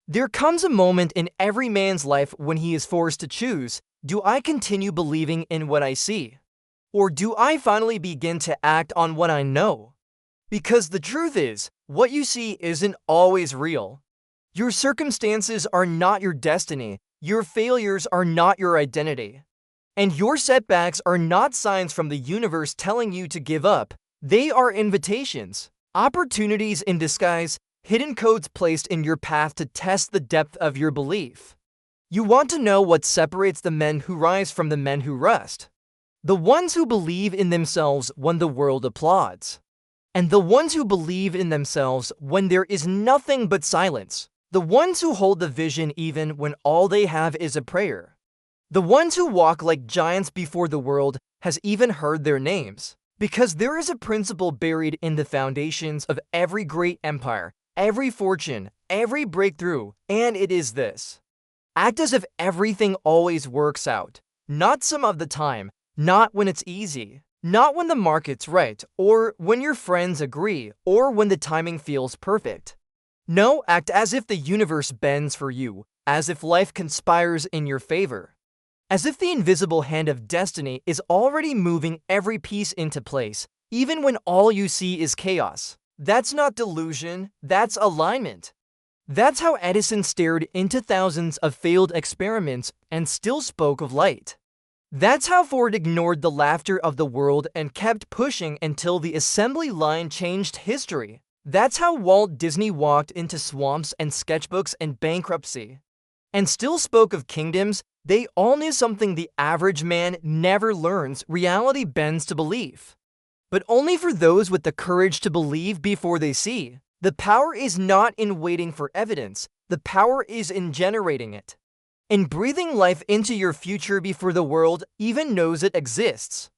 There comes a moment in every man's life when he is forced to choose, do I continue believing in what I see? Or do I finally begin to act on what I know? Because the truth is, what you see isn't always real. Your circumstances are not your destiny, your failures are not your identity. And your setbacks are not signs from the universe telling you to give up, they are invitations, opportunities in disguise, hidden codes placed in your path to test the depth of your belief. You want to know what separates the men who rise from the men who rust. The ones who believe in themselves when the world applauds. And the ones who believe in themselves when there is nothing but silence. The ones who hold the vision even when all they have is a prayer. The ones who walk like giants before the world has even heard their names. Because there is a principle buried in the foundations of every great empire, every fortune, every breakthrough, and it is this. Act as if everything always works out. Not some of the time, not when it's easy, not when the market's right, or when your friends agree, or when the timing feels perfect. No, act as if the universe bends for you, as if life conspires in your favor. As if the invisible hand of destiny is already moving every piece into place, even when all you see is chaos. That's not delusion, that's alignment. That's how Edison stared into thousands of failed experiments and still spoke of light. That's how Ford ignored the laughter of the world and kept pushing until the assembly line changed history. That's how Walt Disney walked into swamps and sketchbooks and bankruptcy. And still spoke of kingdoms. They all knew something the average man never learns. Reality bends to belief. But only for those with the courage to believe before they see. The power is not in waiting for evidence. The power is in generating it. In breathing life into your future before the world even knows it exists.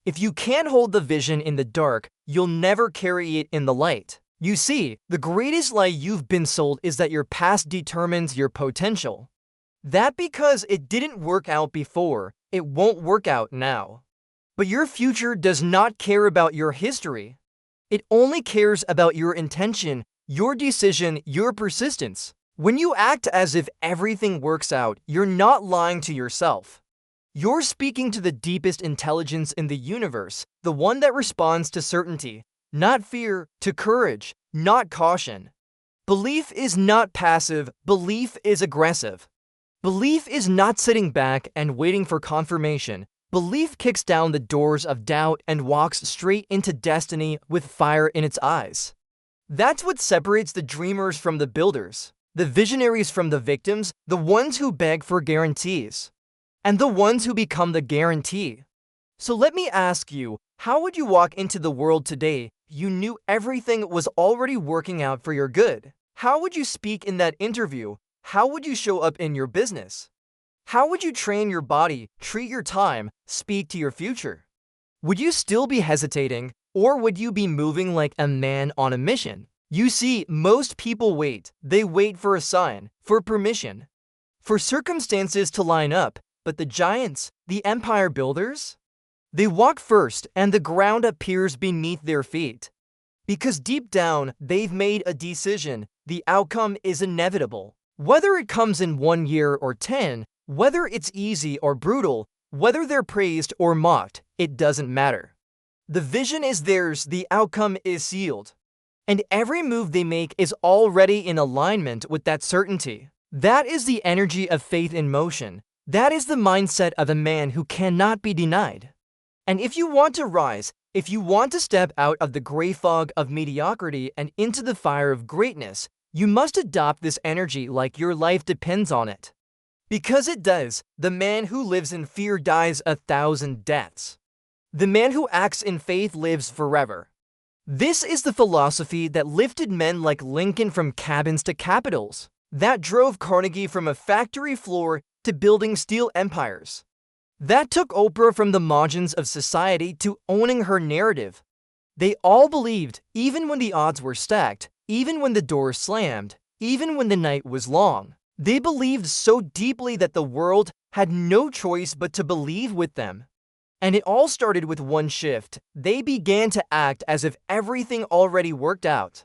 If you can't hold the vision in the dark, you'll never carry it in the light. You see, the greatest lie you've been sold is that your past determines your potential. That because it didn't work out before, it won't work out now. But your future does not care about your history. It only cares about your intention, your decision, your persistence. When you act as if everything works out, you're not lying to yourself. You're speaking to the deepest intelligence in the universe, the one that responds to certainty, not fear, to courage, not caution. Belief is not passive, belief is aggressive. Belief is not sitting back and waiting for confirmation. Belief kicks down the doors of doubt and walks straight into destiny with fire in its eyes. That's what separates the dreamers from the builders, the visionaries from the victims, the ones who beg for guarantees, and the ones who become the guarantee. So let me ask you, how would you walk into the world today if you knew everything was already working out for your good? How would you speak in that interview? How would you show up in your business? How would you train your body, treat your time, speak to your future? Would you still be hesitating, or would you be moving like a man on a mission? You see, most people wait. They wait for a sign, for permission, for circumstances to line up. But the giants, the empire builders, they walk first and the ground appears beneath their feet. Because deep down, they've made a decision. The outcome is inevitable. Whether it comes in 1 year or 10, whether it's easy or brutal, whether they're praised or mocked, it doesn't matter. The vision is theirs, the outcome is sealed. And every move they make is already in alignment with that certainty. That is the energy of faith in motion. That is the mindset of a man who cannot be denied. And if you want to rise, if you want to step out of the gray fog of mediocrity and into the fire of greatness, you must adopt this energy like your life depends on it. Because it does. The man who lives in fear dies 1,000 deaths. The man who acts in faith lives forever. This is the philosophy that lifted men like Lincoln from cabins to capitals, that drove Carnegie from a factory floor to building steel empires, that took Oprah from the margins of society to owning her narrative. They all believed, even when the odds were stacked, even when the doors slammed, even when the night was long. They believed so deeply that the world had no choice but to believe with them. And it all started with one shift. They began to act as if everything already worked out.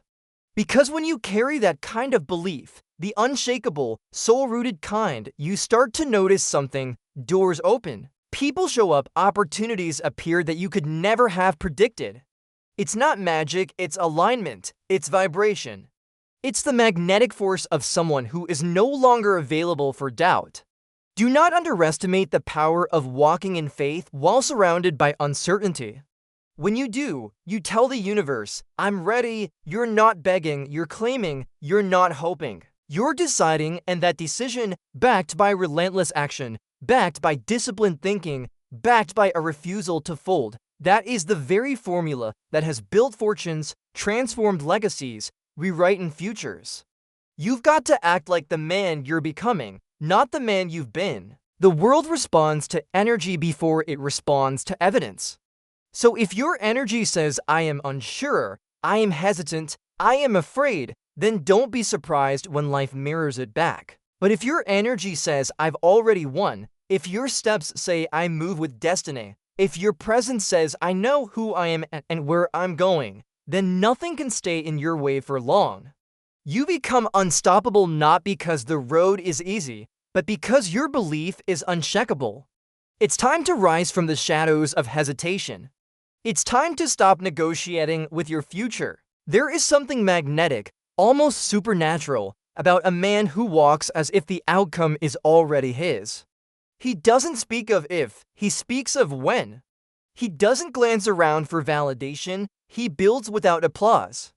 Because when you carry that kind of belief, the unshakable, soul-rooted kind, you start to notice something. Doors open. People show up, opportunities appear that you could never have predicted. It's not magic, it's alignment, it's vibration. It's the magnetic force of someone who is no longer available for doubt. Do not underestimate the power of walking in faith while surrounded by uncertainty. When you do, you tell the universe, I'm ready. You're not begging, you're claiming, you're not hoping. You're deciding, and that decision, backed by relentless action, backed by disciplined thinking, backed by a refusal to fold, that is the very formula that has built fortunes, transformed legacies, rewritten futures. You've got to act like the man you're becoming, not the man you've been. The world responds to energy before it responds to evidence. So if your energy says, I am unsure, I am hesitant, I am afraid, then don't be surprised when life mirrors it back. But if your energy says, I've already won, if your steps say, I move with destiny, if your presence says, I know who I am and where I'm going, then nothing can stay in your way for long. You become unstoppable not because the road is easy, but because your belief is uncheckable. It's time to rise from the shadows of hesitation. It's time to stop negotiating with your future. There is something magnetic, almost supernatural, about a man who walks as if the outcome is already his. He doesn't speak of if, he speaks of when. He doesn't glance around for validation, he builds without applause.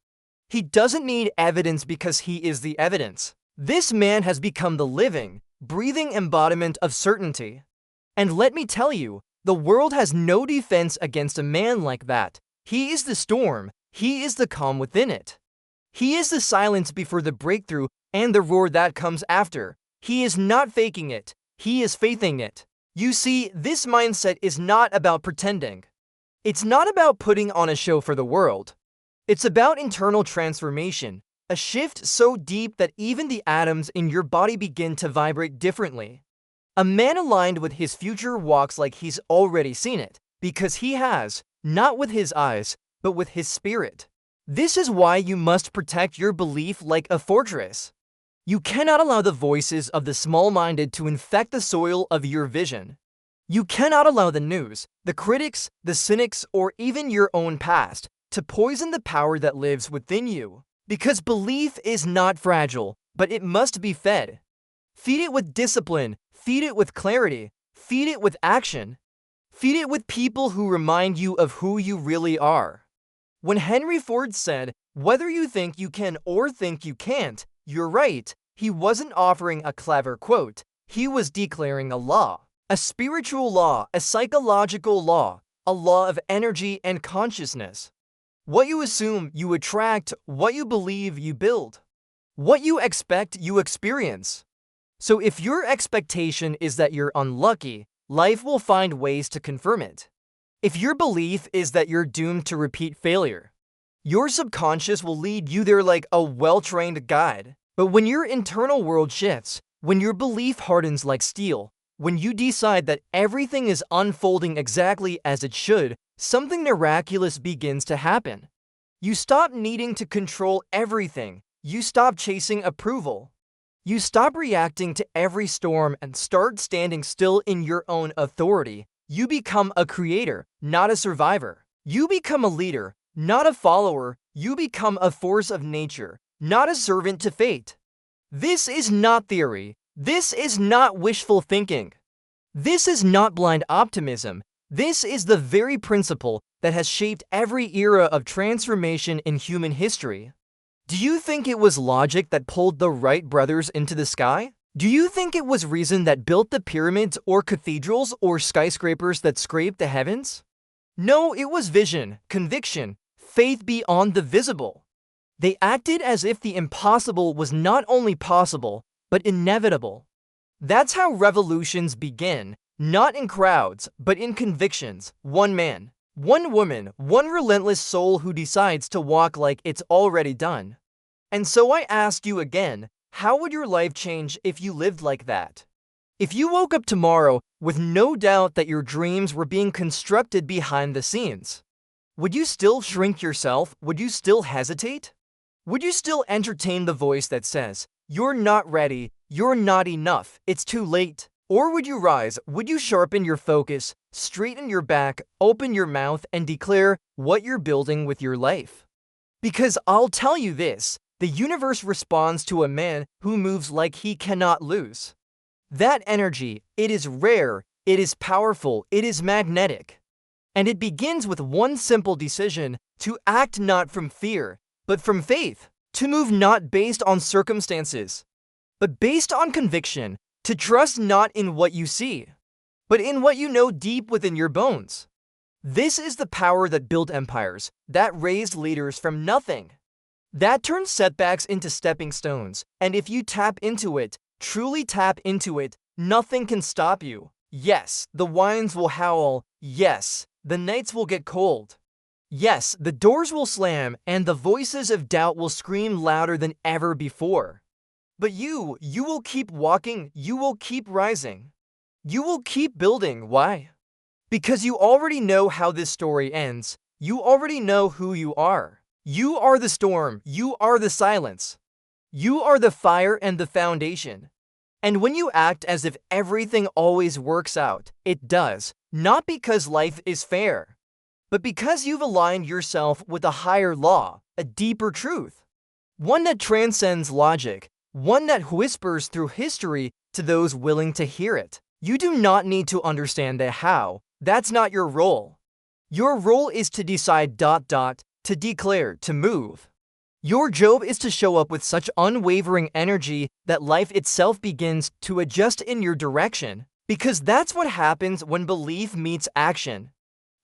He doesn't need evidence because he is the evidence. This man has become the living, breathing embodiment of certainty. And let me tell you, the world has no defense against a man like that. He is the storm, he is the calm within it. He is the silence before the breakthrough and the roar that comes after. He is not faking it, he is faithing it. You see, this mindset is not about pretending. It's not about putting on a show for the world. It's about internal transformation, a shift so deep that even the atoms in your body begin to vibrate differently. A man aligned with his future walks like he's already seen it, because he has, not with his eyes, but with his spirit. This is why you must protect your belief like a fortress. You cannot allow the voices of the small-minded to infect the soil of your vision. You cannot allow the news, the critics, the cynics, or even your own past to poison the power that lives within you. Because belief is not fragile, but it must be fed. Feed it with discipline, feed it with clarity, feed it with action. Feed it with people who remind you of who you really are. When Henry Ford said, whether you think you can or think you can't, you're right, he wasn't offering a clever quote, he was declaring a law. A spiritual law, a psychological law, a law of energy and consciousness. What you assume, you attract. What you believe, you build. What you expect, you experience. So if your expectation is that you're unlucky, life will find ways to confirm it. If your belief is that you're doomed to repeat failure, your subconscious will lead you there like a well-trained guide. But when your internal world shifts, when your belief hardens like steel, when you decide that everything is unfolding exactly as it should, something miraculous begins to happen. You stop needing to control everything. You stop chasing approval. You stop reacting to every storm and start standing still in your own authority. You become a creator, not a survivor. You become a leader, not a follower. You become a force of nature, not a servant to fate. This is not theory. This is not wishful thinking. This is not blind optimism. This is the very principle that has shaped every era of transformation in human history. Do you think it was logic that pulled the Wright brothers into the sky? Do you think it was reason that built the pyramids or cathedrals or skyscrapers that scraped the heavens? No, it was vision, conviction, faith beyond the visible. They acted as if the impossible was not only possible, but inevitable. That's how revolutions begin, not in crowds, but in convictions. One man, one woman, one relentless soul who decides to walk like it's already done. And so I ask you again, how would your life change if you lived like that? If you woke up tomorrow with no doubt that your dreams were being constructed behind the scenes, would you still shrink yourself? Would you still hesitate? Would you still entertain the voice that says, You're not ready. You're not enough. It's too late. Or would you rise? Would you sharpen your focus, straighten your back, open your mouth, and declare what you're building with your life? Because I'll tell you this, the universe responds to a man who moves like he cannot lose. That energy, it is rare, it is powerful, it is magnetic. And it begins with one simple decision: to act not from fear, but from faith. To move not based on circumstances, but based on conviction. To trust not in what you see, but in what you know deep within your bones. This is the power that built empires, that raised leaders from nothing, that turned setbacks into stepping stones. And if you tap into it, truly tap into it, nothing can stop you. Yes, the winds will howl. Yes, the nights will get cold. Yes, the doors will slam, and the voices of doubt will scream louder than ever before. But you will keep walking, you will keep rising. You will keep building. Why? Because you already know how this story ends. You already know who you are. You are the storm, you are the silence. You are the fire and the foundation. And when you act as if everything always works out, it does, not because life is fair, but because you've aligned yourself with a higher law, a deeper truth, one that transcends logic, one that whispers through history to those willing to hear it. You do not need to understand the how. That's not your role. Your role is to decide, to declare, to move. Your job is to show up with such unwavering energy that life itself begins to adjust in your direction. Because that's what happens when belief meets action.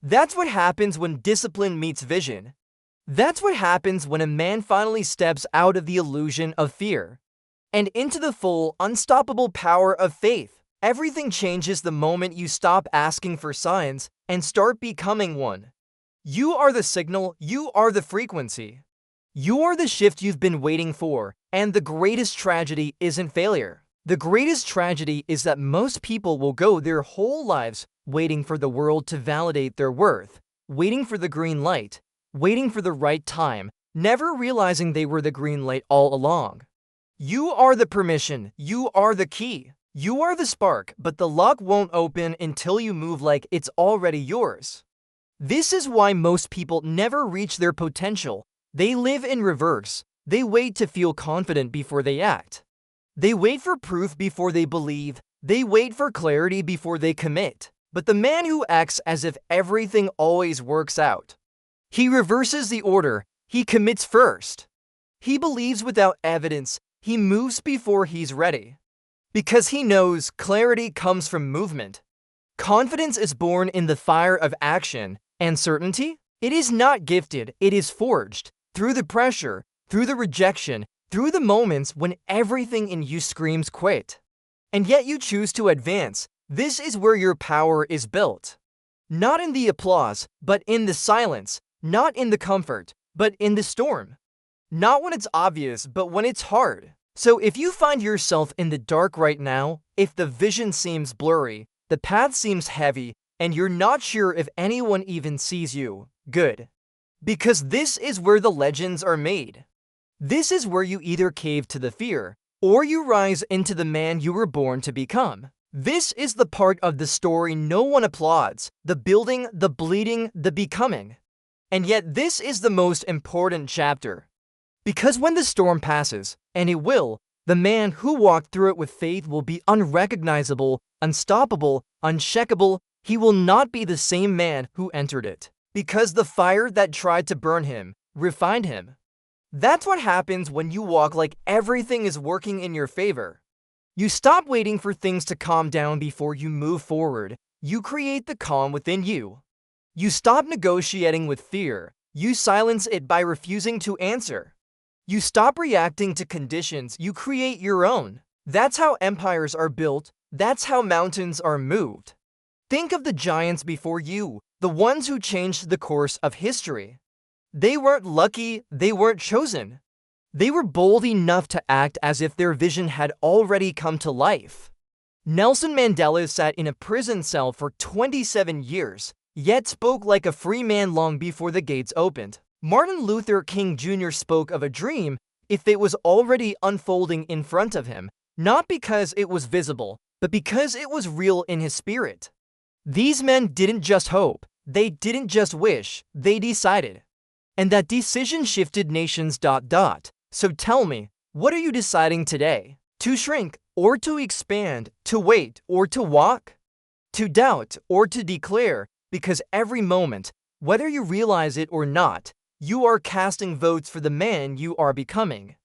That's what happens when discipline meets vision. That's what happens when a man finally steps out of the illusion of fear and into the full, unstoppable power of faith. Everything changes the moment you stop asking for signs and start becoming one. You are the signal, you are the frequency. You are the shift you've been waiting for, and the greatest tragedy isn't failure. The greatest tragedy is that most people will go their whole lives waiting for the world to validate their worth, waiting for the green light, waiting for the right time, never realizing they were the green light all along. You are the permission, you are the key, you are the spark, but the lock won't open until you move like it's already yours. This is why most people never reach their potential. They live in reverse. They wait to feel confident before they act. They wait for proof before they believe. They wait for clarity before they commit. But the man who acts as if everything always works out, he reverses the order. He commits first. He believes without evidence. He moves before he's ready. Because he knows clarity comes from movement. Confidence is born in the fire of action, and certainty? It is not gifted, it is forged. Through the pressure, through the rejection, through the moments when everything in you screams quit. And yet you choose to advance. This is where your power is built. Not in the applause, but in the silence. Not in the comfort, but in the storm. Not when it's obvious, but when it's hard. So if you find yourself in the dark right now, if the vision seems blurry, the path seems heavy, and you're not sure if anyone even sees you, good. Because this is where the legends are made. This is where you either cave to the fear, or you rise into the man you were born to become. This is the part of the story no one applauds, the building, the bleeding, the becoming. And yet this is the most important chapter. Because when the storm passes, and it will, the man who walked through it with faith will be unrecognizable, unstoppable, uncheckable. He will not be the same man who entered it. Because the fire that tried to burn him refined him. That's what happens when you walk like everything is working in your favor. You stop waiting for things to calm down before you move forward. You create the calm within you. You stop negotiating with fear. You silence it by refusing to answer. You stop reacting to conditions. You create your own. That's how empires are built. That's how mountains are moved. Think of the giants before you, the ones who changed the course of history. They weren't lucky, they weren't chosen. They were bold enough to act as if their vision had already come to life. Nelson Mandela sat in a prison cell for 27 years, yet spoke like a free man long before the gates opened. Martin Luther King Jr. spoke of a dream. if it was already unfolding in front of him, not because it was visible, but because it was real in his spirit. These men didn't just hope, they didn't just wish, they decided. And that decision shifted nations. So tell me, what are you deciding today? To shrink or to expand, to wait or to walk? To doubt or to declare, because every moment, whether you realize it or not, you are casting votes for the man you are becoming.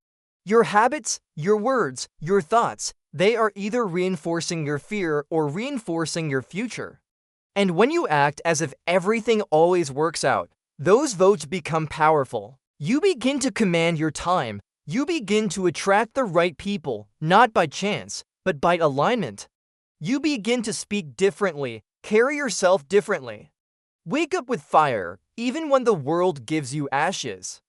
Your habits, your words, your thoughts, they are either reinforcing your fear or reinforcing your future. And when you act as if everything always works out, those votes become powerful. You begin to command your time. You begin to attract the right people, not by chance, but by alignment. You begin to speak differently, carry yourself differently. Wake up with fire, even when the world gives you ashes.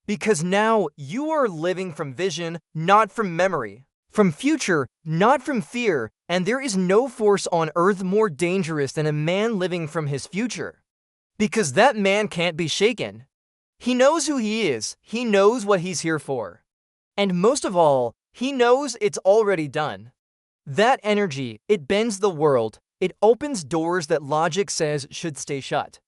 Because now you are living from vision, not from memory. From future, not from fear, and there is no force on earth more dangerous than a man living from his future. Because that man can't be shaken. He knows who he is, he knows what he's here for. And most of all, he knows it's already done. That energy, it bends the world, it opens doors that logic says should stay shut.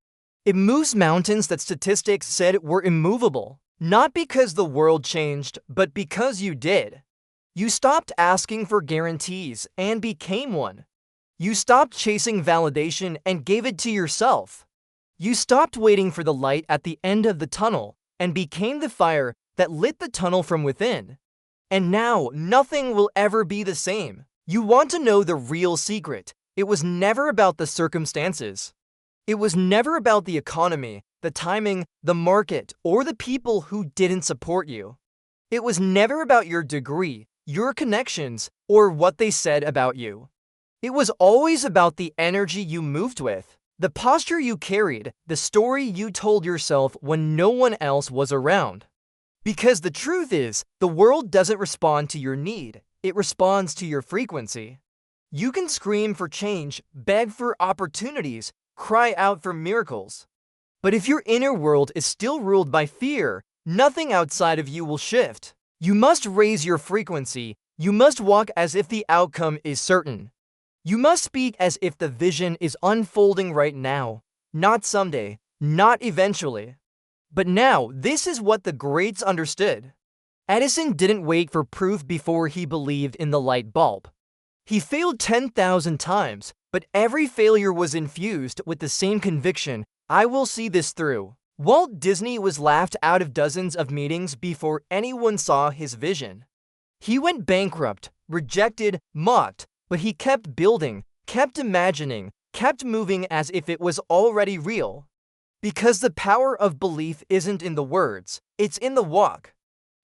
It moves mountains that statistics said were immovable, not because the world changed, but because you did. You stopped asking for guarantees and became one. You stopped chasing validation and gave it to yourself. You stopped waiting for the light at the end of the tunnel and became the fire that lit the tunnel from within. And now, nothing will ever be the same. You want to know the real secret. It was never about the circumstances. It was never about the economy, the timing, the market, or the people who didn't support you. It was never about your degree, your connections, or what they said about you. It was always about the energy you moved with, the posture you carried, the story you told yourself when no one else was around. Because the truth is, the world doesn't respond to your need, it responds to your frequency. You can scream for change, beg for opportunities, cry out for miracles. But if your inner world is still ruled by fear, nothing outside of you will shift. You must raise your frequency. You must walk as if the outcome is certain. You must speak as if the vision is unfolding right now, not someday, not eventually. But now, this is what the greats understood. Edison didn't wait for proof before he believed in the light bulb. He failed 10,000 times, but every failure was infused with the same conviction: I will see this through. Walt Disney was laughed out of dozens of meetings before anyone saw his vision. He went bankrupt, rejected, mocked, but he kept building, kept imagining, kept moving as if it was already real. Because the power of belief isn't in the words, it's in the walk.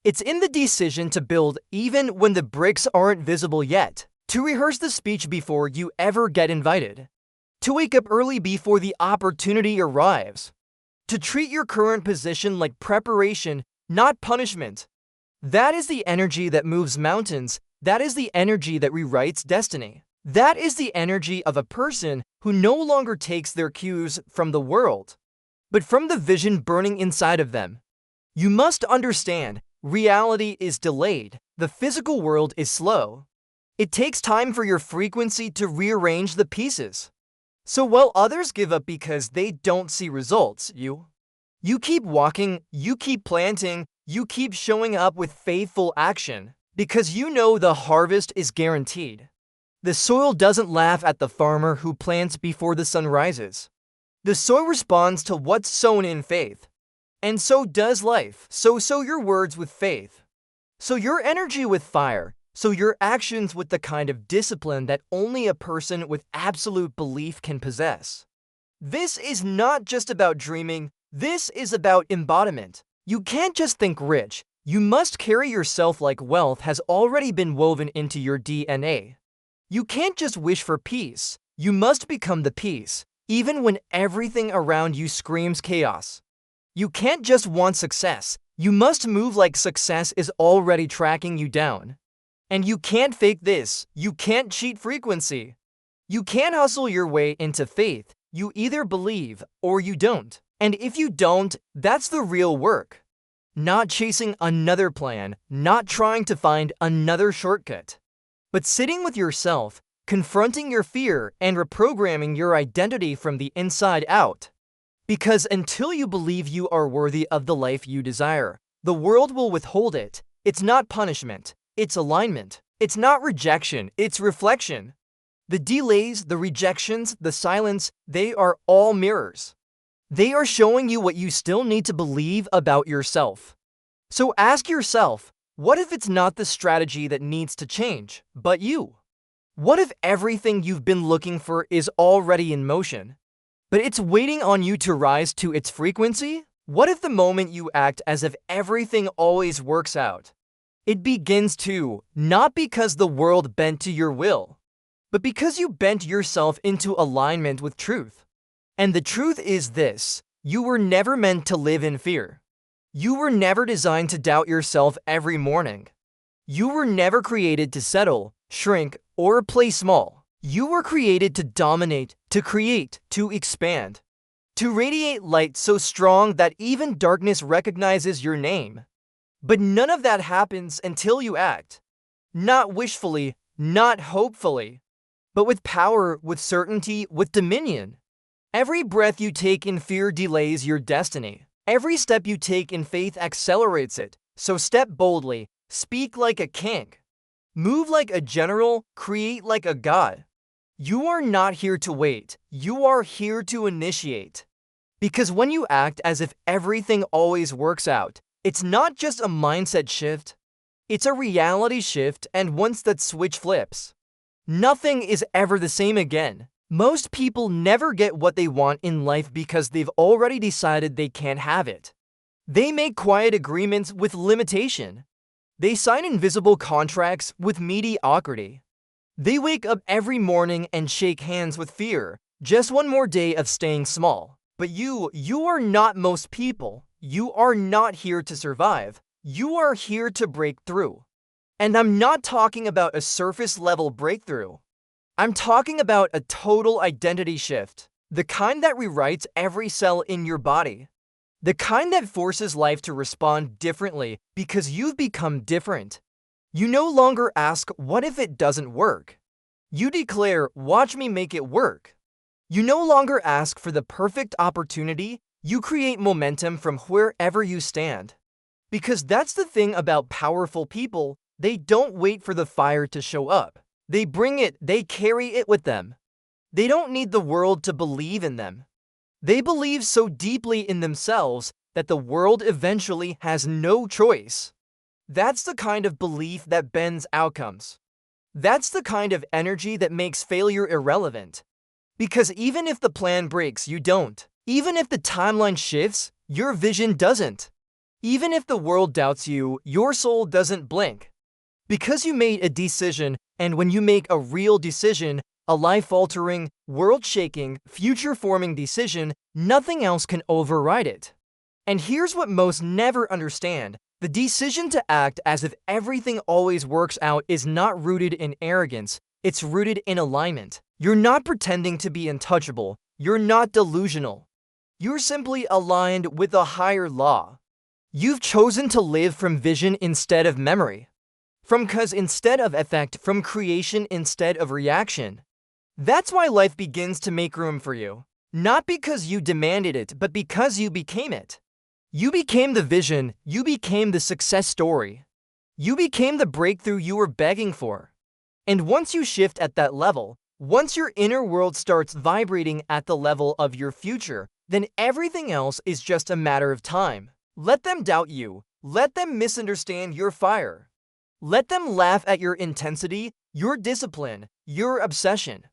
It's in the decision to build even when the bricks aren't visible yet, to rehearse the speech before you ever get invited, to wake up early before the opportunity arrives, to treat your current position like preparation, not punishment. That is the energy that moves mountains. That is the energy that rewrites destiny. That is the energy of a person who no longer takes their cues from the world, but from the vision burning inside of them. You must understand, reality is delayed. The physical world is slow. It takes time for your frequency to rearrange the pieces. So while others give up because they don't see results, you keep walking, you keep planting, you keep showing up with faithful action, because you know the harvest is guaranteed. The soil doesn't laugh at the farmer who plants before the sun rises. The soil responds to what's sown in faith. And so does life. So sow your words with faith. Sow your energy with fire. Sow your actions with the kind of discipline that only a person with absolute belief can possess. This is not just about dreaming. This is about embodiment. You can't just think rich. You must carry yourself like wealth has already been woven into your DNA. You can't just wish for peace. You must become the peace, even when everything around you screams chaos. You can't just want success. You must move like success is already tracking you down. And you can't fake this. You can't cheat frequency. You can't hustle your way into faith. You either believe or you don't. And if you don't, that's the real work. not chasing another plan, not trying to find another shortcut, but sitting with yourself, confronting your fear, and reprogramming your identity from the inside out. Because until you believe you are worthy of the life you desire, the world will withhold it. It's not punishment, it's alignment. It's not rejection, it's reflection. The delays, the rejections, the silence, they are all mirrors. They are showing you what you still need to believe about yourself. So ask yourself, what if it's not the strategy that needs to change, but you? What if everything you've been looking for is already in motion, but it's waiting on you to rise to its frequency? What if the moment you act as if everything always works out, it begins to, not because the world bent to your will, but because you bent yourself into alignment with truth? And the truth is this: you were never meant to live in fear. You were never designed to doubt yourself every morning. You were never created to settle, shrink, or play small. You were created to dominate, to create, to expand, to radiate light so strong that even darkness recognizes your name. But none of that happens until you act. Not wishfully, not hopefully, but with power, with certainty, with dominion. Every breath you take in fear delays your destiny. Every step you take in faith accelerates it. So step boldly, speak like a king, move like a general, create like a god. You are not here to wait. You are here to initiate. Because when you act as if everything always works out, it's not just a mindset shift, it's a reality shift, and once that switch flips, nothing is ever the same again. Most people never get what they want in life because they've already decided they can't have it. They make quiet agreements with limitation. They sign invisible contracts with mediocrity. They wake up every morning and shake hands with fear. Just one more day of staying small. But you are not most people. You are not here to survive. You are here to break through. And I'm not talking about a surface-level breakthrough. I'm talking about a total identity shift. The kind that rewrites every cell in your body. The kind that forces life to respond differently because you've become different. You no longer ask, what if it doesn't work? You declare, watch me make it work. You no longer ask for the perfect opportunity. You create momentum from wherever you stand. Because that's the thing about powerful people. They don't wait for the fire to show up. They bring it, they carry it with them. They don't need the world to believe in them. They believe so deeply in themselves that the world eventually has no choice. That's the kind of belief that bends outcomes. That's the kind of energy that makes failure irrelevant. Because even if the plan breaks, you don't. Even if the timeline shifts, your vision doesn't. Even if the world doubts you, your soul doesn't blink. Because you made a decision, and when you make a real decision, a life-altering, world-shaking, future-forming decision, nothing else can override it. And here's what most never understand. The decision to act as if everything always works out is not rooted in arrogance. It's rooted in alignment. You're not pretending to be untouchable. You're not delusional. You're simply aligned with a higher law. You've chosen to live from vision instead of memory. From cause instead of effect, from creation instead of reaction. That's why life begins to make room for you. Not because you demanded it, but because you became it. You became the vision, you became the success story. You became the breakthrough you were begging for. And once you shift at that level, once your inner world starts vibrating at the level of your future, then everything else is just a matter of time. Let them doubt you. Let them misunderstand your fire. Let them laugh at your intensity, your discipline, your obsession.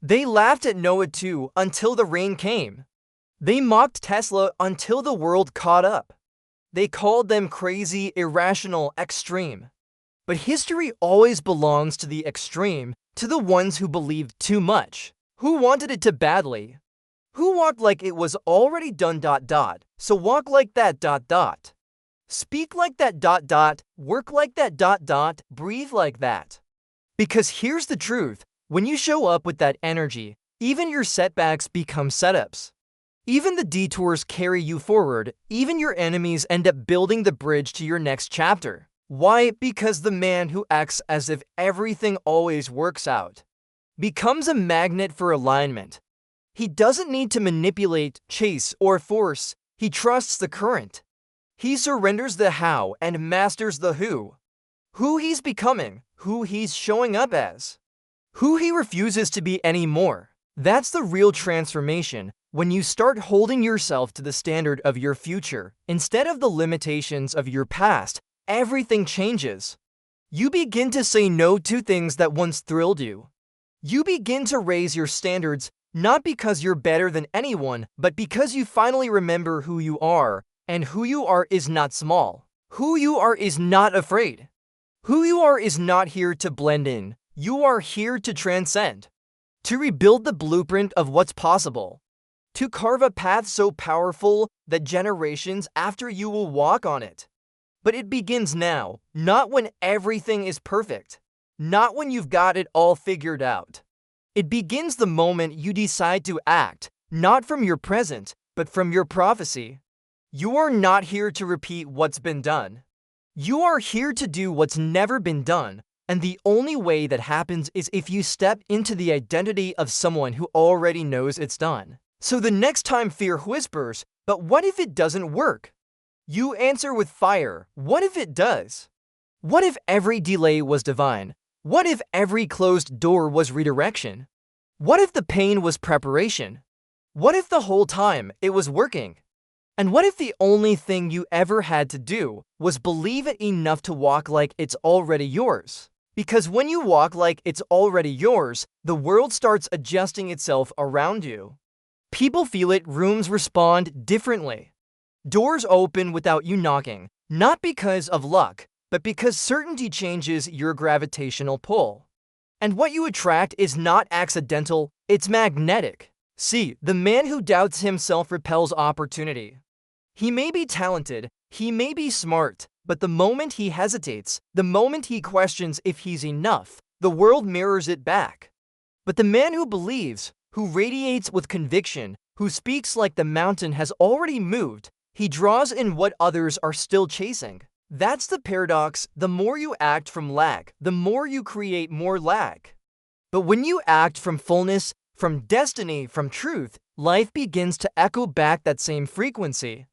They laughed at Noah too until the rain came. They mocked Tesla until the world caught up. They called them crazy, irrational, extreme. But history always belongs to the extreme, to the ones who believed too much, who wanted it to badly, who walked like it was already done ... So walk like that ... Speak like that ... Work like that ... Breathe like that. Because here's the truth, when you show up with that energy, even your setbacks become setups. Even the detours carry you forward. Even your enemies end up building the bridge to your next chapter. Why? Because the man who acts as if everything always works out becomes a magnet for alignment. He doesn't need to manipulate, chase, or force. He trusts the current. He surrenders the how and masters the who. Who he's becoming, who he's showing up as, who he refuses to be anymore. That's the real transformation, when you start holding yourself to the standard of your future instead of the limitations of your past. Everything changes. You begin to say no to things that once thrilled you. You begin to raise your standards, not because you're better than anyone, but because you finally remember who you are, and who you are is not small. Who you are is not afraid. Who you are is not here to blend in. You are here to transcend, to rebuild the blueprint of what's possible, to carve a path so powerful that generations after you will walk on it. But it begins now, not when everything is perfect, not when you've got it all figured out. It begins the moment you decide to act, not from your present, but from your prophecy. You are not here to repeat what's been done. You are here to do what's never been done, and the only way that happens is if you step into the identity of someone who already knows it's done. So the next time fear whispers, "But what if it doesn't work?" you answer with fire, "What if it does? What if every delay was divine? What if every closed door was redirection? What if the pain was preparation? What if the whole time it was working? And what if the only thing you ever had to do was believe it enough to walk like it's already yours?" Because when you walk like it's already yours, the world starts adjusting itself around you. People feel it, rooms respond differently. Doors open without you knocking, not because of luck, but because certainty changes your gravitational pull. And what you attract is not accidental, it's magnetic. See, the man who doubts himself repels opportunity. He may be talented, he may be smart, but the moment he hesitates, the moment he questions if he's enough, the world mirrors it back. But the man who believes, who radiates with conviction, who speaks like the mountain has already moved, he draws in what others are still chasing. That's the paradox. The more you act from lack, the more you create more lack. But when you act from fullness, from destiny, from truth, life begins to echo back that same frequency.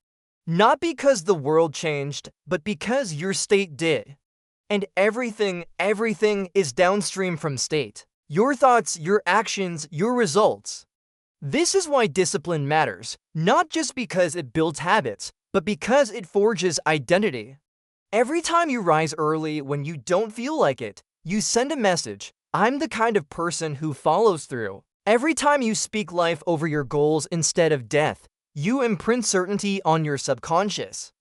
Not because the world changed, but because your state did. And everything is downstream from state. Your thoughts, your actions, your results. This is why discipline matters, not just because it builds habits, but because it forges identity. Every time you rise early when you don't feel like it, you send a message, "I'm the kind of person who follows through." Every time you speak life over your goals instead of death, you imprint certainty on your subconscious.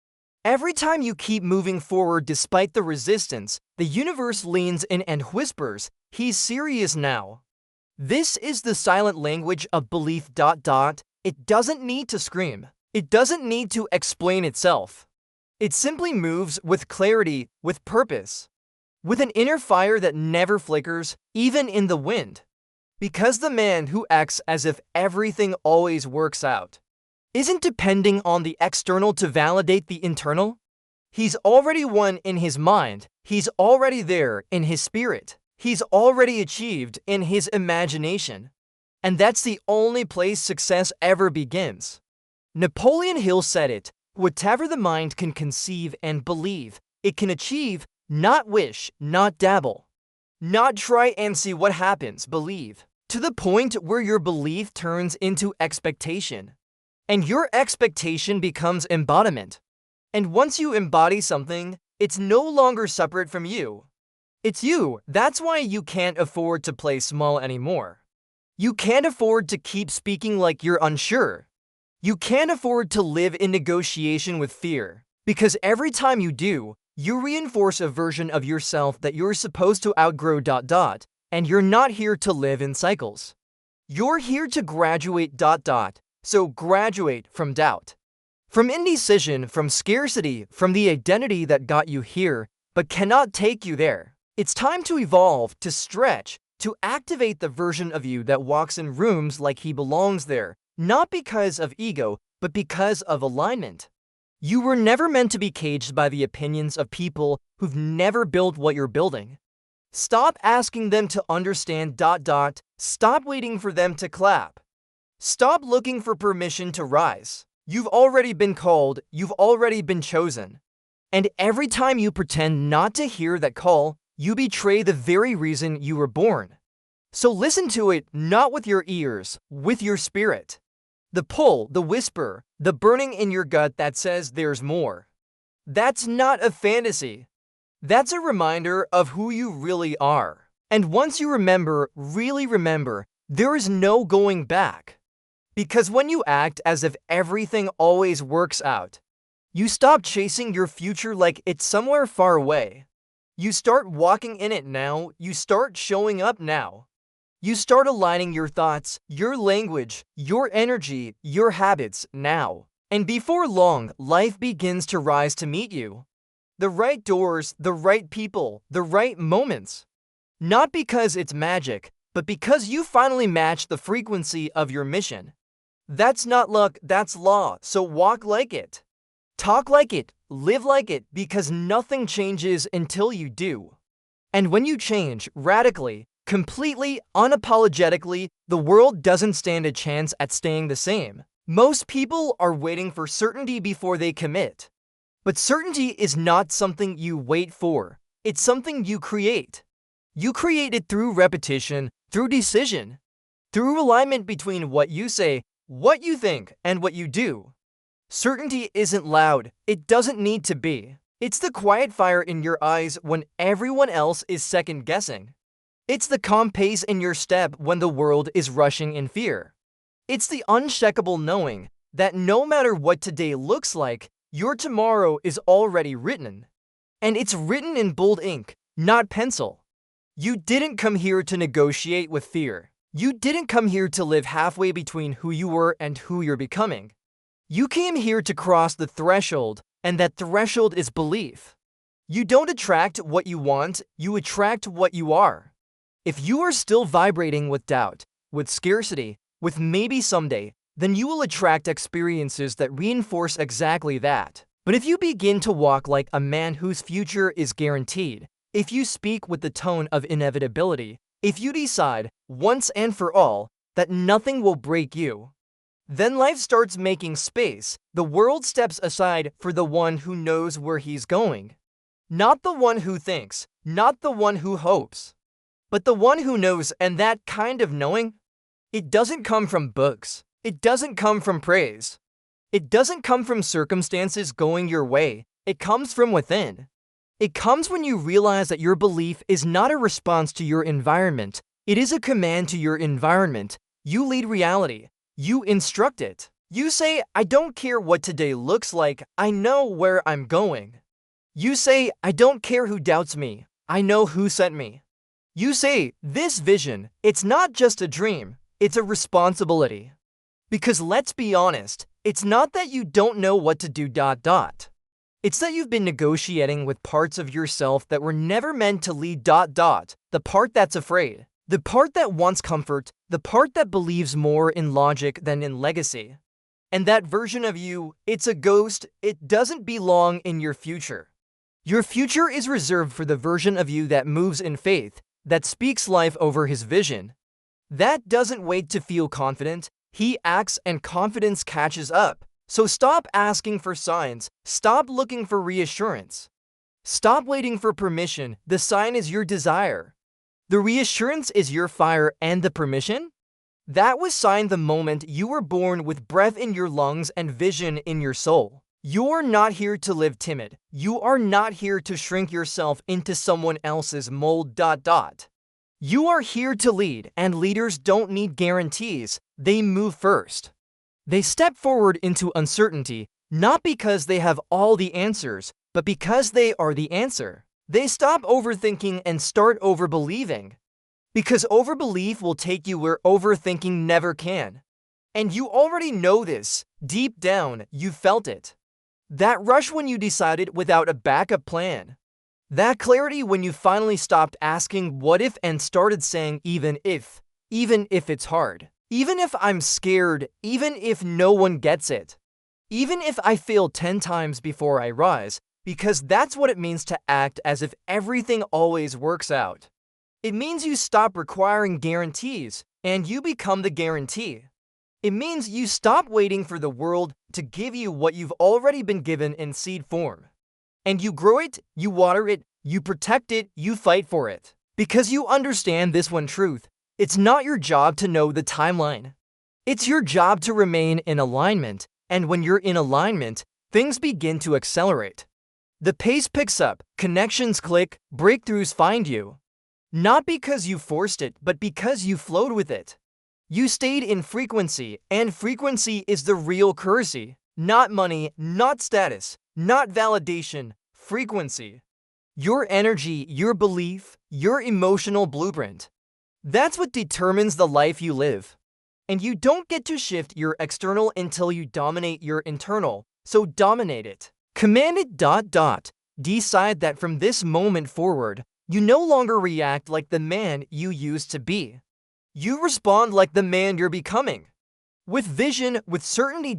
Every time you keep moving forward despite the resistance, the universe leans in and whispers, "He's serious now." This is the silent language of belief. It doesn't need to scream. It doesn't need to explain itself. It simply moves with clarity, with purpose, with an inner fire that never flickers, even in the wind. Because the man who acts as if everything always works out isn't depending on the external to validate the internal. He's already won in his mind. He's already there in his spirit. He's already achieved in his imagination. And that's the only place success ever begins. Napoleon Hill said it, "Whatever the mind can conceive and believe, it can achieve, not wish, not dabble. Not try and see what happens, believe." To the point where your belief turns into expectation. And your expectation becomes embodiment. And once you embody something, it's no longer separate from you. It's you. That's why you can't afford to play small anymore. You can't afford to keep speaking like you're unsure. You can't afford to live in negotiation with fear. Because every time you do, you reinforce a version of yourself that you're supposed to outgrow. And you're not here to live in cycles. You're here to graduate. So graduate from doubt. From indecision, from scarcity, from the identity that got you here, but cannot take you there. It's time to evolve, to stretch, to activate the version of you that walks in rooms like he belongs there, Not because of ego, but because of alignment. You were never meant to be caged by the opinions of people who've never built what you're building. Stop asking them to understand. Stop waiting for them to clap. Stop looking for permission to rise. You've already been called, you've already been chosen. And every time you pretend not to hear that call, you betray the very reason you were born. So listen to it, not with your ears, with your spirit. The pull, the whisper, the burning in your gut that says there's more. That's not a fantasy. That's a reminder of who you really are. And once you remember, really remember, there is no going back. Because when you act as if everything always works out, you stop chasing your future like it's somewhere far away. You start walking in it now, you start showing up now. You start aligning your thoughts, your language, your energy, your habits now. And before long, life begins to rise to meet you. The right doors, the right people, the right moments. Not because it's magic, but because you finally match the frequency of your mission. That's not luck, that's law, so walk like it. Talk like it, live like it, because nothing changes until you do. And when you change radically, completely, unapologetically, the world doesn't stand a chance at staying the same. Most people are waiting for certainty before they commit. But certainty is not something you wait for. It's something you create. You create it through repetition, through decision, through alignment between what you say, what you think, and what you do. Certainty isn't loud. It doesn't need to be. It's the quiet fire in your eyes when everyone else is second-guessing. It's the calm pace in your step when the world is rushing in fear. It's the unshakable knowing that no matter what today looks like, your tomorrow is already written. And it's written in bold ink, not pencil. You didn't come here to negotiate with fear. You didn't come here to live halfway between who you were and who you're becoming. You came here to cross the threshold, and that threshold is belief. You don't attract what you want, you attract what you are. If you are still vibrating with doubt, with scarcity, with maybe someday, then you will attract experiences that reinforce exactly that. But if you begin to walk like a man whose future is guaranteed, if you speak with the tone of inevitability, if you decide, once and for all, that nothing will break you, then life starts making space. The world steps aside for the one who knows where he's going. Not the one who thinks, not the one who hopes, but the one who knows. And that kind of knowing, it doesn't come from books. It doesn't come from praise. It doesn't come from circumstances going your way. It comes from within. It comes when you realize that your belief is not a response to your environment. It is a command to your environment. You lead reality. You instruct it. You say, I don't care what today looks like. I know where I'm going. You say, I don't care who doubts me. I know who sent me. You say, this vision, it's not just a dream, it's a responsibility. Because let's be honest, it's not that you don't know what to do. It's that you've been negotiating with parts of yourself that were never meant to lead. The part that's afraid, the part that wants comfort, the part that believes more in logic than in legacy. And that version of you, it's a ghost. It doesn't belong in your future. Your future is reserved for the version of you that moves in faith, that speaks life over his vision. That doesn't wait to feel confident. He acts and confidence catches up. So stop asking for signs. Stop looking for reassurance. Stop waiting for permission. The sign is your desire. The reassurance is your fire, and the permission? That was signed the moment you were born with breath in your lungs and vision in your soul. You're not here to live timid. You are not here to shrink yourself into someone else's mold. You are here to lead, and leaders don't need guarantees. They move first. They step forward into uncertainty, not because they have all the answers, but because they are the answer. They stop overthinking and start overbelieving. Because overbelief will take you where overthinking never can. And you already know this. Deep down, you felt it. That rush when you decided without a backup plan. That clarity when you finally stopped asking what if and started saying even if it's hard. Even if I'm scared, even if no one gets it, even if I fail 10 times before I rise, because that's what it means to act as if everything always works out. It means you stop requiring guarantees and you become the guarantee. It means you stop waiting for the world to give you what you've already been given in seed form. And you grow it, you water it, you protect it, you fight for it. Because you understand this one truth: it's not your job to know the timeline. It's your job to remain in alignment, and when you're in alignment, things begin to accelerate. The pace picks up, connections click, breakthroughs find you. Not because you forced it, but because you flowed with it. You stayed in frequency, and frequency is the real currency. Not money, not status, not validation, frequency. Your energy, your belief, your emotional blueprint. That's what determines the life you live. And you don't get to shift your external until you dominate your internal, so dominate it. Command it. Decide that from this moment forward, you no longer react like the man you used to be. You respond like the man you're becoming. With vision, with certainty.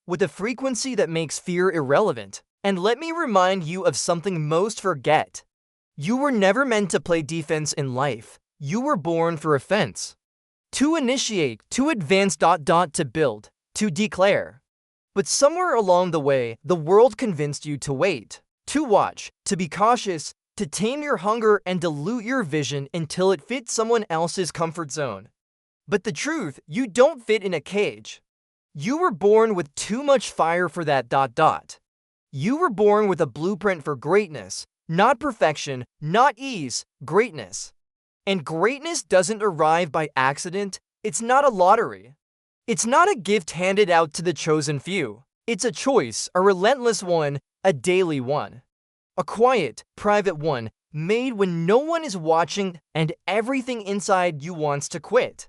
With a frequency that makes fear irrelevant. And let me remind you of something most forget. You were never meant to play defense in life. You were born for offense. To initiate, to advance. To build, to declare. But somewhere along the way, the world convinced you to wait, to watch, to be cautious, to tame your hunger and dilute your vision until it fits someone else's comfort zone. But the truth, you don't fit in a cage. You were born with too much fire for that. You were born with a blueprint for greatness, not perfection, not ease, greatness. And greatness doesn't arrive by accident. It's not a lottery. It's not a gift handed out to the chosen few. It's a choice, a relentless one, a daily one. A quiet, private one, made when no one is watching and everything inside you wants to quit.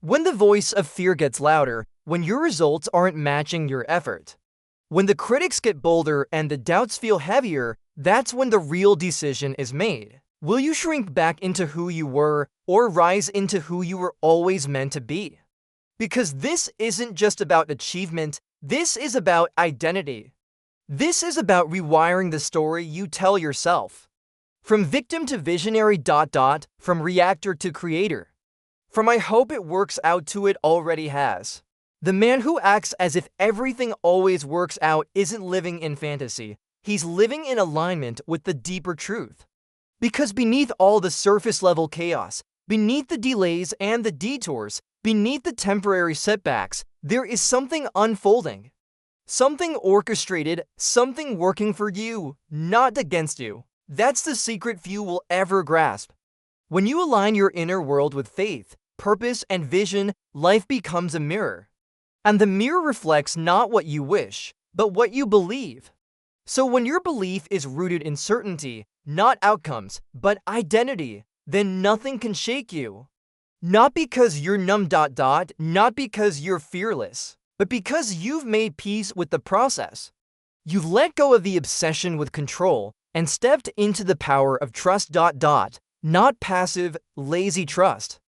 When the voice of fear gets louder, when your results aren't matching your effort, when the critics get bolder and the doubts feel heavier, that's when the real decision is made. Will you shrink back into who you were or rise into who you were always meant to be? Because this isn't just about achievement, this is about identity. This is about rewiring the story you tell yourself. From victim to visionary. From reactor to creator. From I hope it works out to it already has. The man who acts as if everything always works out isn't living in fantasy. He's living in alignment with the deeper truth. Because beneath all the surface level chaos, beneath the delays and the detours, beneath the temporary setbacks, there is something unfolding. Something orchestrated, something working for you, not against you. That's the secret few will ever grasp. When you align your inner world with faith, purpose, and vision, life becomes a mirror. And the mirror reflects not what you wish, but what you believe. So when your belief is rooted in certainty, not outcomes, but identity, then nothing can shake you. Not because you're numb. Not because you're fearless, but because you've made peace with the process. You've let go of the obsession with control and stepped into the power of trust. Not passive, lazy trust,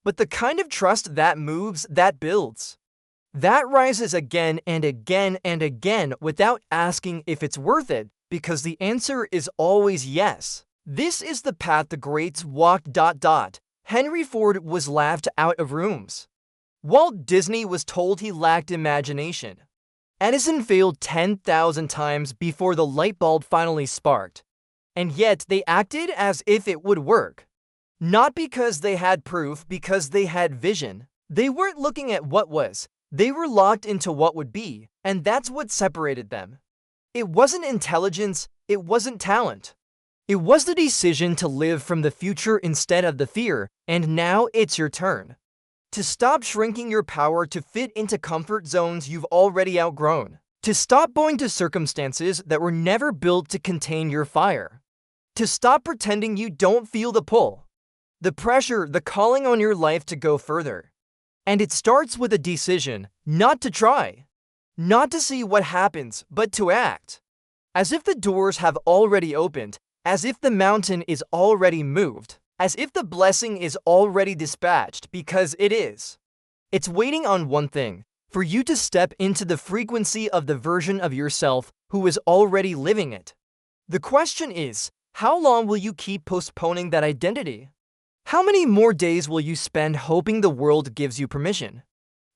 but the kind of trust that moves, that builds. That rises again and again and again without asking if it's worth it, because the answer is always yes. This is the path the greats walked. Henry Ford was laughed out of rooms. Walt Disney was told he lacked imagination. Edison failed 10,000 times before the light bulb finally sparked. And yet they acted as if it would work. Not because they had proof, because they had vision. They weren't looking at what was. They were locked into what would be, and that's what separated them. It wasn't intelligence, it wasn't talent. It was the decision to live from the future instead of the fear, and now it's your turn. To stop shrinking your power to fit into comfort zones you've already outgrown. To stop bowing to circumstances that were never built to contain your fire. To stop pretending you don't feel the pull, the pressure, the calling on your life to go further. And it starts with a decision, not to try. Not to see what happens, but to act. As if the doors have already opened, as if the mountain is already moved, as if the blessing is already dispatched, because it is. It's waiting on one thing, for you to step into the frequency of the version of yourself who is already living it. The question is, how long will you keep postponing that identity? How many more days will you spend hoping the world gives you permission?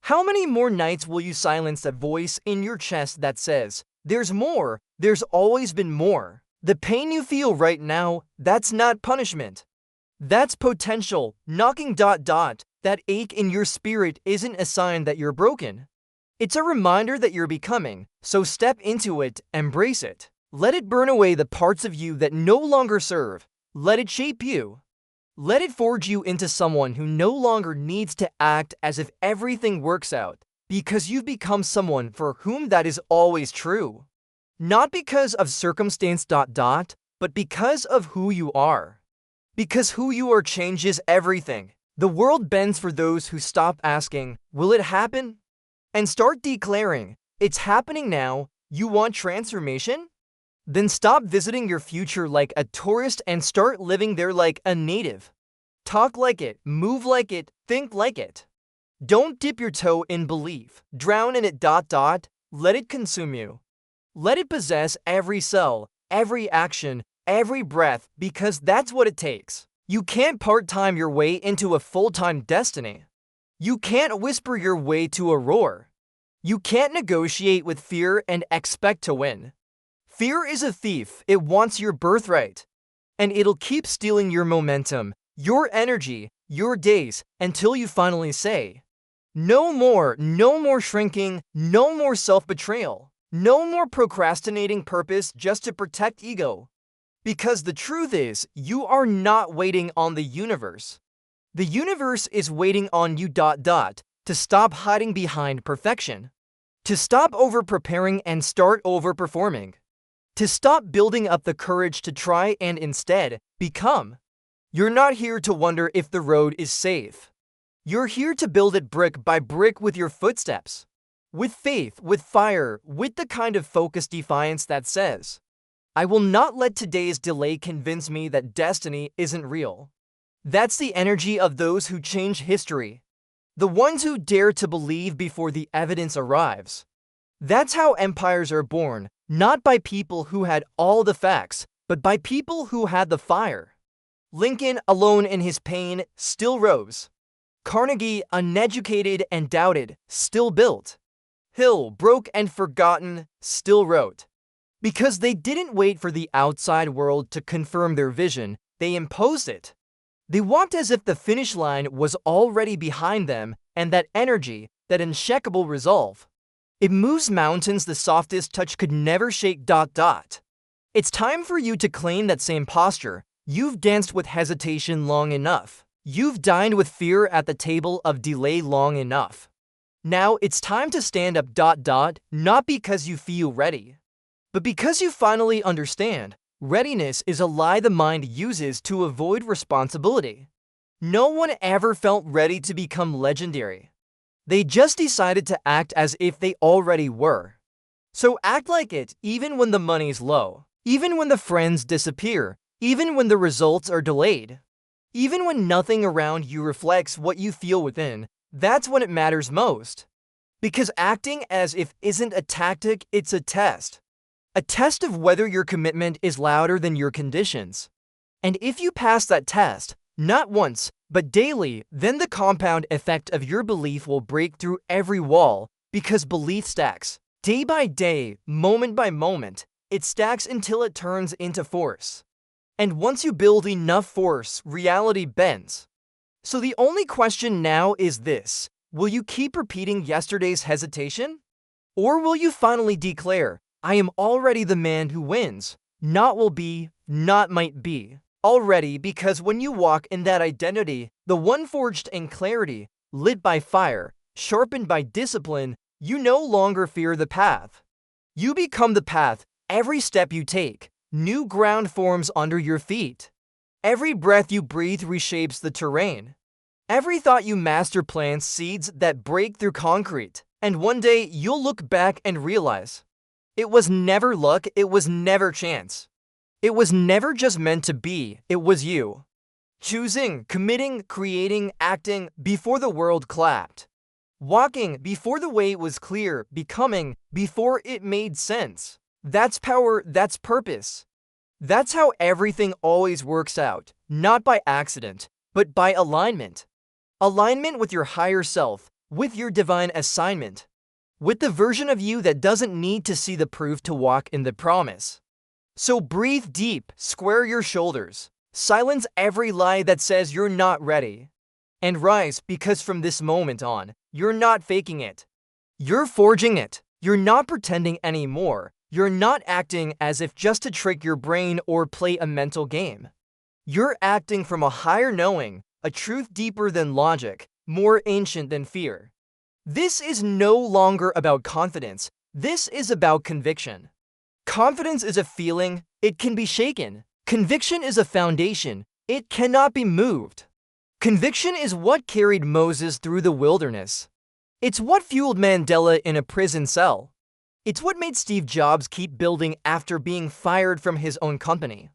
How many more nights will you silence that voice in your chest that says, "There's more, there's always been more"? The pain you feel right now, that's not punishment. That's potential, knocking ... That ache in your spirit isn't a sign that you're broken. It's a reminder that you're becoming, so step into it, embrace it. Let it burn away the parts of you that no longer serve. Let it shape you. Let it forge you into someone who no longer needs to act as if everything works out, because you've become someone for whom that is always true. Not because of circumstance ... but because of who you are. Because who you are changes everything. The world bends for those who stop asking, "Will it happen?" and start declaring, "It's happening now." You want transformation? Then stop visiting your future like a tourist and start living there like a native. Talk like it, move like it, think like it. Don't dip your toe in belief. Drown in it ... Let it consume you. Let it possess every cell, every action, every breath, because that's what it takes. You can't part-time your way into a full-time destiny. You can't whisper your way to a roar. You can't negotiate with fear and expect to win. Fear is a thief. It wants your birthright. And it'll keep stealing your momentum, your energy, your days, until you finally say, "No more, no more shrinking, no more self-betrayal, no more procrastinating purpose just to protect ego." Because the truth is, you are not waiting on the universe. The universe is waiting on you ... to stop hiding behind perfection. To stop over-preparing and start over-performing. To stop building up the courage to try and instead become. You're not here to wonder if the road is safe. You're here to build it brick by brick with your footsteps. With faith, with fire, with the kind of focused defiance that says, "I will not let today's delay convince me that destiny isn't real." That's the energy of those who change history. The ones who dare to believe before the evidence arrives. That's how empires are born, not by people who had all the facts, but by people who had the fire. Lincoln, alone in his pain, still rose. Carnegie, uneducated and doubted, still built. Hill, broke and forgotten, still wrote. Because they didn't wait for the outside world to confirm their vision, they imposed it. They walked as if the finish line was already behind them, and that energy, that unshakable resolve, it moves mountains the softest touch could never shake ... It's time for you to claim that same posture. You've danced with hesitation long enough. You've dined with fear at the table of delay long enough. Now it's time to stand up ... not because you feel ready, but because you finally understand. Readiness is a lie the mind uses to avoid responsibility. No one ever felt ready to become legendary. They just decided to act as if they already were. So act like it, even when the money's low, even when the friends disappear, even when the results are delayed, even when nothing around you reflects what you feel within. That's when it matters most. Because acting as if isn't a tactic, it's a test. A test of whether your commitment is louder than your conditions. And if you pass that test, not once, but daily, then the compound effect of your belief will break through every wall, because belief stacks. Day by day, moment by moment, it stacks until it turns into force. And once you build enough force, reality bends. So the only question now is this: will you keep repeating yesterday's hesitation? Or will you finally declare, "I am already the man who wins"? Not will be, not might be. Already, because when you walk in that identity, the one forged in clarity, lit by fire, sharpened by discipline, you no longer fear the path. You become the path. Every step you take, new ground forms under your feet. Every breath you breathe reshapes the terrain. Every thought you master plants seeds that break through concrete. And one day you'll look back and realize, it was never luck, it was never chance. It was never just meant to be, it was you. Choosing, committing, creating, acting before the world clapped. Walking before the way was clear, becoming before it made sense. That's power, that's purpose. That's how everything always works out, not by accident, but by alignment. Alignment with your higher self, with your divine assignment, with the version of you that doesn't need to see the proof to walk in the promise. So breathe deep, square your shoulders, silence every lie that says you're not ready, and rise, because from this moment on, you're not faking it. You're forging it. You're not pretending anymore. You're not acting as if just to trick your brain or play a mental game. You're acting from a higher knowing, a truth deeper than logic, more ancient than fear. This is no longer about confidence. This is about conviction. Confidence is a feeling. It can be shaken. Conviction is a foundation. It cannot be moved. Conviction is what carried Moses through the wilderness. It's what fueled Mandela in a prison cell. It's what made Steve Jobs keep building after being fired from his own company.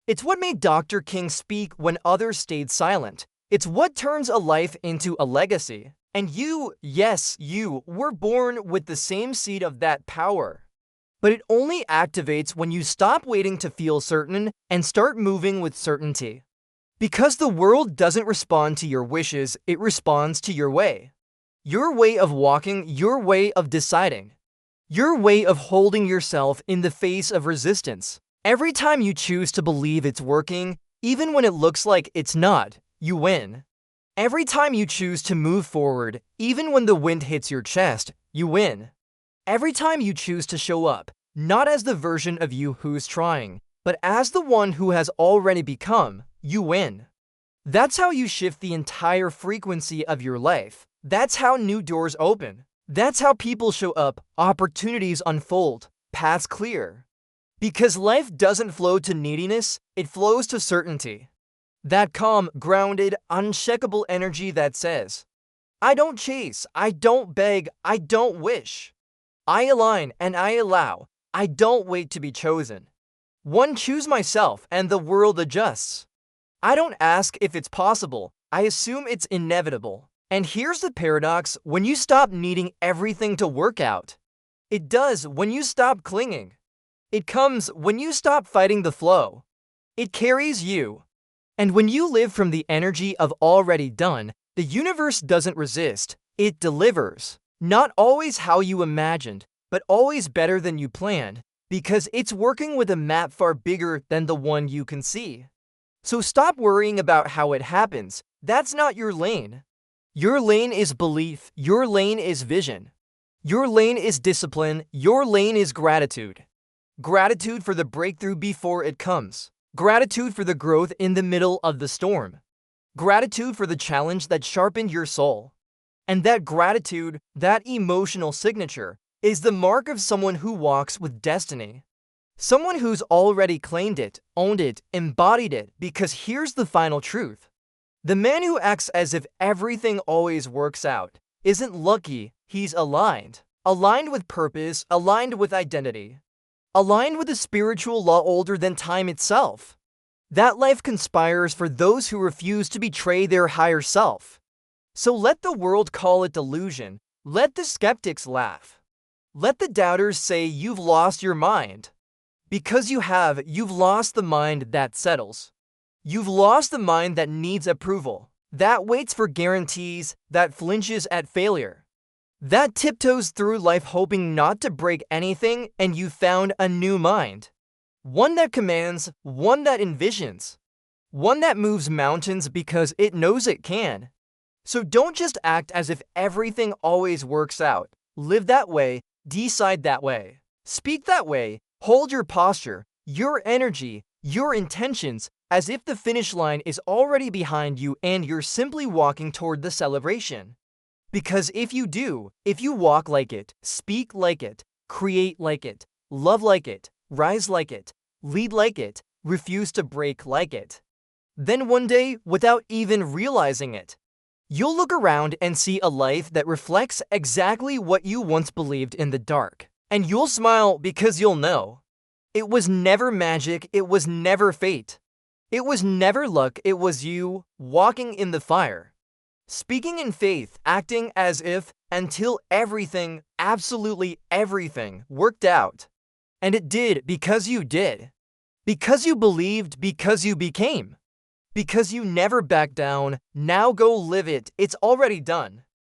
It's what made Dr. King speak when others stayed silent. It's what turns a life into a legacy. And you, yes, you, were born with the same seed of that power. But it only activates when you stop waiting to feel certain and start moving with certainty. Because the world doesn't respond to your wishes, it responds to your way. Your way of walking, your way of deciding. Your way of holding yourself in the face of resistance. Every time you choose to believe it's working, even when it looks like it's not, you win. Every time you choose to move forward, even when the wind hits your chest, you win. Every time you choose to show up, not as the version of you who's trying, but as the one who has already become, you win. That's how you shift the entire frequency of your life. That's how new doors open. That's how people show up, opportunities unfold, paths clear. Because life doesn't flow to neediness, it flows to certainty. That calm, grounded, unshakable energy that says, I don't chase, I don't beg, I don't wish. I align and I allow. I don't wait to be chosen. One, choose myself and the world adjusts. I don't ask if it's possible, I assume it's inevitable. And here's the paradox: when you stop needing everything to work out, it does when you stop clinging. It comes when you stop fighting the flow. It carries you. And when you live from the energy of already done, the universe doesn't resist, it delivers. Not always how you imagined, but always better than you planned, because it's working with a map far bigger than the one you can see. So stop worrying about how it happens. That's not your lane. Your lane is belief. Your lane is vision. Your lane is discipline. Your lane is gratitude. Gratitude for the breakthrough before it comes. Gratitude for the growth in the middle of the storm. Gratitude for the challenge that sharpened your soul. And that gratitude, that emotional signature, is the mark of someone who walks with destiny. Someone who's already claimed it, owned it, embodied it, because here's the final truth. The man who acts as if everything always works out isn't lucky, he's aligned. Aligned with purpose, aligned with identity. Aligned with a spiritual law older than time itself. That life conspires for those who refuse to betray their higher self. So let the world call it delusion. Let the skeptics laugh. Let the doubters say you've lost your mind. Because you have, you've lost the mind that settles. You've lost the mind that needs approval, that waits for guarantees, that flinches at failure, that tiptoes through life hoping not to break anything, and you found a new mind. One that commands, one that envisions, one that moves mountains because it knows it can. So don't just act as if everything always works out. Live that way, decide that way, speak that way, hold your posture, your energy, your intentions, as if the finish line is already behind you and you're simply walking toward the celebration. Because if you do, if you walk like it, speak like it, create like it, love like it, rise like it, lead like it, refuse to break like it, then one day, without even realizing it, you'll look around and see a life that reflects exactly what you once believed in the dark. And you'll smile because you'll know. It was never magic, it was never fate. It was never luck, it was you walking in the fire. Speaking in faith, acting as if until everything, absolutely everything, worked out. And it did because you did. Because you believed, because you became. Because you never backed down, now go live it, it's already done.